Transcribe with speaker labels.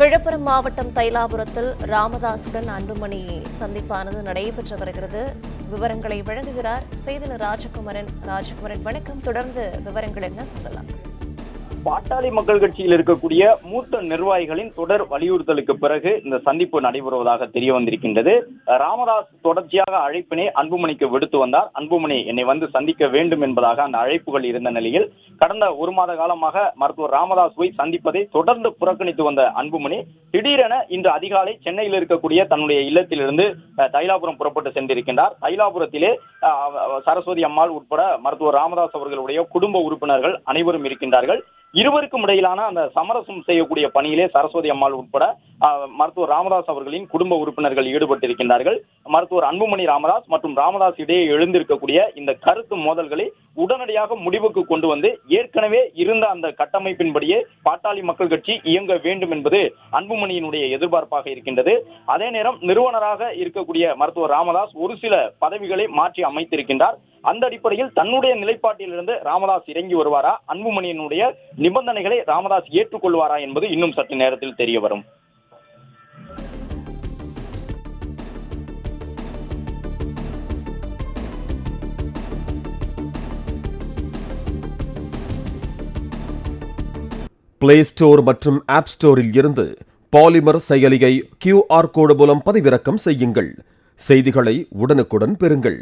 Speaker 1: விழுப்புரம் மாவட்டம் தைலாபுரத்தில் ராமதாசுடன் அன்புமணி சந்திப்பானது நடைபெற்று வருகிறது. விவரங்களை வழங்குகிறார் செய்தியாளர் ராஜகுமரன். வணக்கம். தொடர்ந்து விவரங்கள் என்ன சொல்லலாம்?
Speaker 2: பாட்டாளி மக்கள் கட்சியில் இருக்கக்கூடிய மூத்த நிர்வாகிகளின் தொடர் வலியுறுத்தலுக்கு பிறகு இந்த சந்திப்பு நடைபெறுவதாக தெரிய வந்திருக்கின்றது. ராமதாஸ் தொடர்ச்சியாக அழைப்பினை அன்புமணிக்கு விடுத்து வந்தார். அன்புமணி என்னை வந்து சந்திக்க வேண்டும் என்பதாக அந்த அழைப்புகள் இருந்த நிலையில் கடந்த ஒரு மாத காலமாக மருத்துவர் ராமதாஸை சந்திப்பதை தொடர்ந்து புறக்கணித்து வந்த அன்புமணி திடீரென இன்று அதிகாலை சென்னையில் இருக்கக்கூடிய தன்னுடைய இல்லத்திலிருந்து தைலாபுரம் புறப்பட்டு சென்றிருக்கின்றார். தைலாபுரத்திலே சரஸ்வதி அம்மாள் உட்பட மருத்துவர் ராமதாஸ் அவர்களுடைய குடும்ப உறுப்பினர்கள் அனைவரும் இருக்கின்றார்கள். இருவருக்கும் இடையிலான அந்த சமரசம் செய்யக்கூடிய பணியிலே சரஸ்வதி அம்மாள் உட்பட மருத்துவர் ராமதாஸ் அவர்களின் குடும்ப உறுப்பினர்கள் ஈடுபட்டிருக்கின்றார்கள். மருத்துவர் அன்புமணி ராமதாஸ் மற்றும் ராமதாஸ் இடையே எழுந்திருக்கக்கூடிய இந்த கருத்து மோதல்களை உடனடியாக முடிவுக்கு கொண்டு வந்து ஏற்கனவே இருந்த அந்த கட்டமைப்பின்படியே பாட்டாளி மக்கள் கட்சி இயங்க வேண்டும் என்பது அன்புமணியினுடைய எதிர்பார்ப்பாக இருக்கின்றது. அதே நேரம் நிறுவனராக இருக்கக்கூடிய மருத்துவர் ராமதாஸ் ஒரு சில பதவிகளை மாற்றி அமைத்திருக்கின்றார். அந்த அடிப்படையில் தன்னுடைய நிலைப்பாட்டிலிருந்து ராமதாஸ் இறங்கி வருவாரா, அன்புமணியினுடைய நிபந்தனைகளை ராமதாஸ் ஏற்றுக்கொள்வாரா என்பது இன்னும் சற்று நேரத்தில் தெரிய வரும்.
Speaker 3: பிளே ஸ்டோர் மற்றும் ஆப் ஸ்டோரில் இருந்து பாலிமர் செயலியை QR கோடு மூலம் பதிவிறக்கம் செய்யுங்கள். செய்திகளை உடனுக்குடன் பெறுங்கள்.